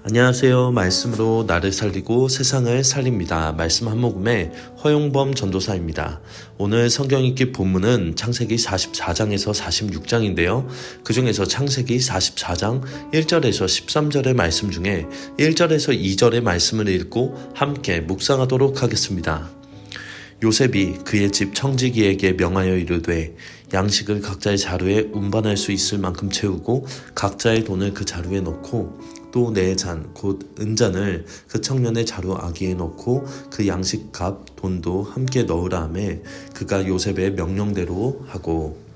안녕하세요. 말씀으로 나를 살리고 세상을 살립니다. 말씀 한 모금의 허용범 전도사입니다. 오늘 성경 읽기 본문은 창세기 44장에서 46장인데요. 그 중에서 창세기 44장 1절에서 13절의 말씀 중에 1절에서 2절의 말씀을 읽고 함께 묵상하도록 하겠습니다. 요셉이 그의 집 청지기에게 명하여 이르되 양식을 각자의 자루에 운반할 수 있을 만큼 채우고 각자의 돈을 그 자루에 넣고 또 내 잔 곧 은잔을 그 청년의 자루 아기에 넣고 그 양식값 돈도 함께 넣으라 하며 그가 요셉의 명령대로 하고.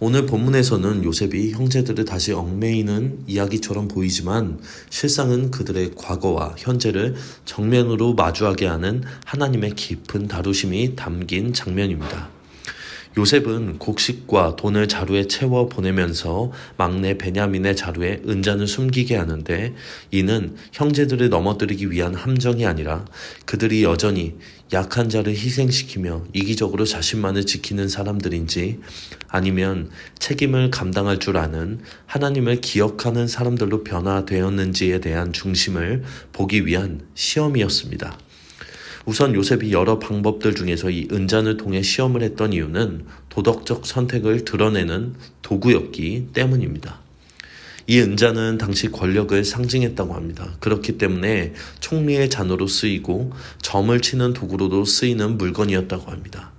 오늘 본문에서는 요셉이 형제들을 다시 얽매이는 이야기처럼 보이지만 실상은 그들의 과거와 현재를 정면으로 마주하게 하는 하나님의 깊은 다루심이 담긴 장면입니다. 요셉은 곡식과 돈을 자루에 채워 보내면서 막내 베냐민의 자루에 은잔을 숨기게 하는데 이는 형제들을 넘어뜨리기 위한 함정이 아니라 그들이 여전히 약한 자를 희생시키며 이기적으로 자신만을 지키는 사람들인지 아니면 책임을 감당할 줄 아는 하나님을 기억하는 사람들로 변화되었는지에 대한 중심을 보기 위한 시험이었습니다. 우선 요셉이 여러 방법들 중에서 이 은잔을 통해 시험을 했던 이유는 도덕적 선택을 드러내는 도구였기 때문입니다. 이 은잔은 당시 권력을 상징했다고 합니다. 그렇기 때문에 총리의 잔으로 쓰이고 점을 치는 도구로도 쓰이는 물건이었다고 합니다.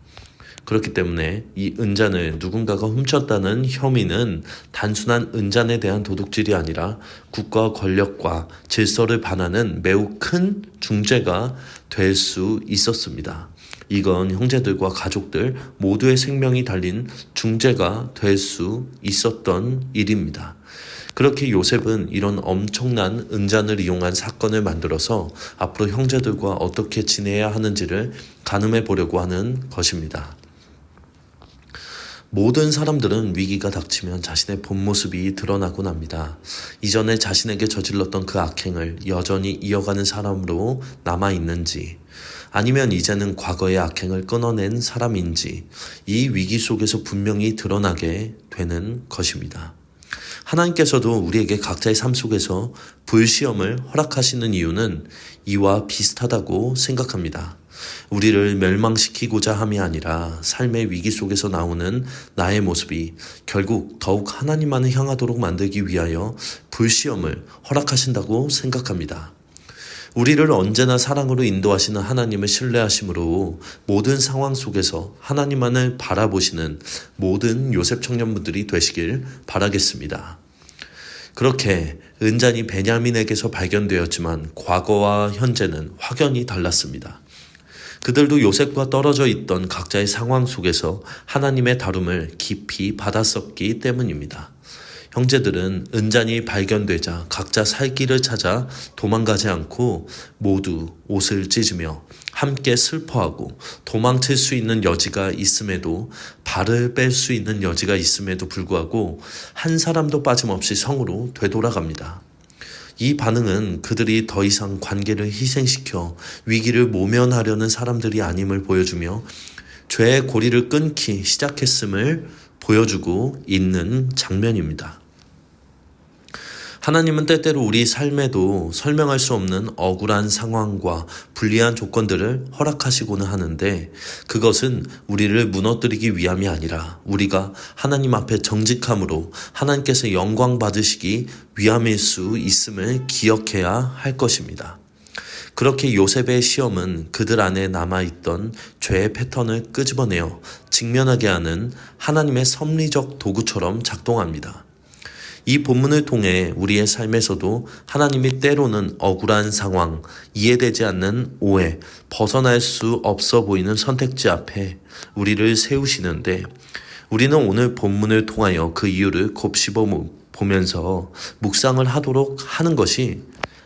그렇기 때문에 이 은잔을 누군가가 훔쳤다는 혐의는 단순한 은잔에 대한 도둑질이 아니라 국가 권력과 질서를 반하는 매우 큰 중죄가 될 수 있었습니다. 이건 형제들과 가족들 모두의 생명이 달린 중죄가 될 수 있었던 일입니다. 그렇게 요셉은 이런 엄청난 은잔을 이용한 사건을 만들어서 앞으로 형제들과 어떻게 지내야 하는지를 가늠해 보려고 하는 것입니다. 모든 사람들은 위기가 닥치면 자신의 본 모습이 드러나곤 합니다. 이전에 자신에게 저질렀던 그 악행을 여전히 이어가는 사람으로 남아있는지 아니면 이제는 과거의 악행을 끊어낸 사람인지 이 위기 속에서 분명히 드러나게 되는 것입니다. 하나님께서도 우리에게 각자의 삶 속에서 불시험을 허락하시는 이유는 이와 비슷하다고 생각합니다. 우리를 멸망시키고자 함이 아니라 삶의 위기 속에서 나오는 나의 모습이 결국 더욱 하나님만을 향하도록 만들기 위하여 불시험을 허락하신다고 생각합니다. 우리를 언제나 사랑으로 인도하시는 하나님을 신뢰하심으로 모든 상황 속에서 하나님만을 바라보시는 모든 요셉 청년분들이 되시길 바라겠습니다. 그렇게 은잔이 베냐민에게서 발견되었지만 과거와 현재는 확연히 달랐습니다. 그들도 요셉과 떨어져 있던 각자의 상황 속에서 하나님의 다룸을 깊이 받았었기 때문입니다. 형제들은 은잔이 발견되자 각자 살 길을 찾아 도망가지 않고 모두 옷을 찢으며 함께 슬퍼하고 도망칠 수 있는 여지가 있음에도 발을 뺄 수 있는 여지가 있음에도 불구하고 한 사람도 빠짐없이 성으로 되돌아갑니다. 이 반응은 그들이 더 이상 관계를 희생시켜 위기를 모면하려는 사람들이 아님을 보여주며 죄의 고리를 끊기 시작했음을 보여주고 있는 장면입니다. 하나님은 때때로 우리 삶에도 설명할 수 없는 억울한 상황과 불리한 조건들을 허락하시고는 하는데 그것은 우리를 무너뜨리기 위함이 아니라 우리가 하나님 앞에 정직함으로 하나님께서 영광 받으시기 위함일 수 있음을 기억해야 할 것입니다. 그렇게 요셉의 시험은 그들 안에 남아있던 죄의 패턴을 끄집어내어 직면하게 하는 하나님의 섭리적 도구처럼 작동합니다. 이 본문을 통해 우리의 삶에서도 하나님이 때로는 억울한 상황, 이해되지 않는 오해, 벗어날 수 없어 보이는 선택지 앞에 우리를 세우시는데 우리는 오늘 본문을 통하여 그 이유를 곱씹어 보면서 묵상을 하도록 하는 것이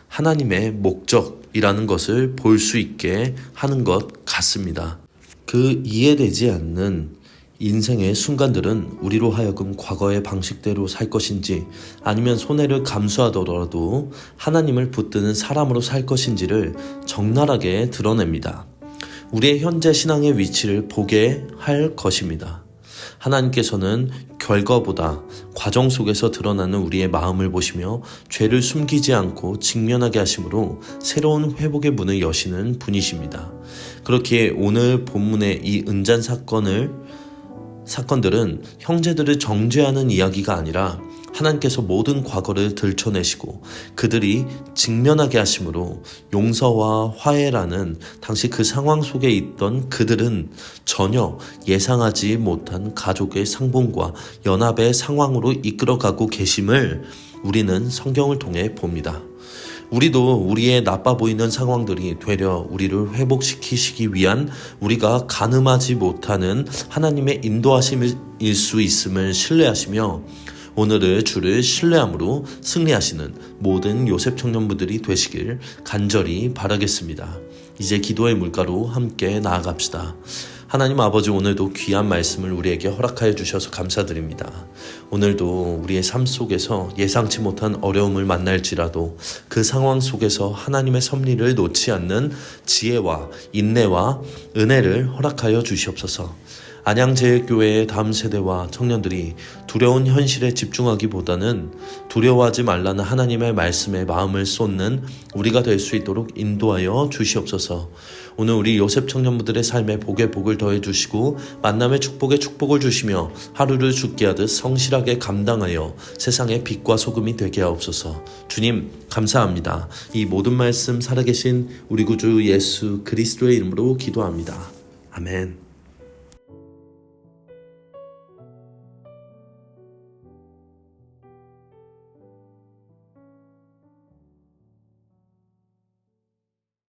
하나님의 목적이라는 것을 볼 수 있게 하는 것 같습니다. 그 이해되지 않는 인생의 순간들은 우리로 하여금 과거의 방식대로 살 것인지 아니면 손해를 감수하더라도 하나님을 붙드는 사람으로 살 것인지를 적나라하게 드러냅니다. 우리의 현재 신앙의 위치를 보게 할 것입니다. 하나님께서는 결과보다 과정 속에서 드러나는 우리의 마음을 보시며 죄를 숨기지 않고 직면하게 하심으로 새로운 회복의 문을 여시는 분이십니다. 그렇기에 오늘 본문의 이 은잔 사건들은 형제들을 정죄하는 이야기가 아니라 하나님께서 모든 과거를 들춰내시고 그들이 직면하게 하심으로 용서와 화해라는 당시 그 상황 속에 있던 그들은 전혀 예상하지 못한 가족의 상봉과 연합의 상황으로 이끌어가고 계심을 우리는 성경을 통해 봅니다. 우리도 우리의 나빠 보이는 상황들이 되려 우리를 회복시키시기 위한 우리가 가늠하지 못하는 하나님의 인도하심일 수 있음을 신뢰하시며 오늘의 주를 신뢰함으로 승리하시는 모든 요셉 청년부들이 되시길 간절히 바라겠습니다. 이제 기도의 물가로 함께 나아갑시다. 하나님 아버지, 오늘도 귀한 말씀을 우리에게 허락하여 주셔서 감사드립니다. 오늘도 우리의 삶 속에서 예상치 못한 어려움을 만날지라도 그 상황 속에서 하나님의 섭리를 놓지 않는 지혜와 인내와 은혜를 허락하여 주시옵소서. 안양제일교회의 다음 세대와 청년들이 두려운 현실에 집중하기보다는 두려워하지 말라는 하나님의 말씀에 마음을 쏟는 우리가 될 수 있도록 인도하여 주시옵소서. 오늘 우리 요셉 청년부들의 삶에 복에 복을 더해 주시고 만남의 축복에 축복을 주시며 하루를 죽게 하듯 성실하게 감당하여 세상의 빛과 소금이 되게 하옵소서. 주님 감사합니다. 이 모든 말씀 살아계신 우리 구주 예수 그리스도의 이름으로 기도합니다. 아멘.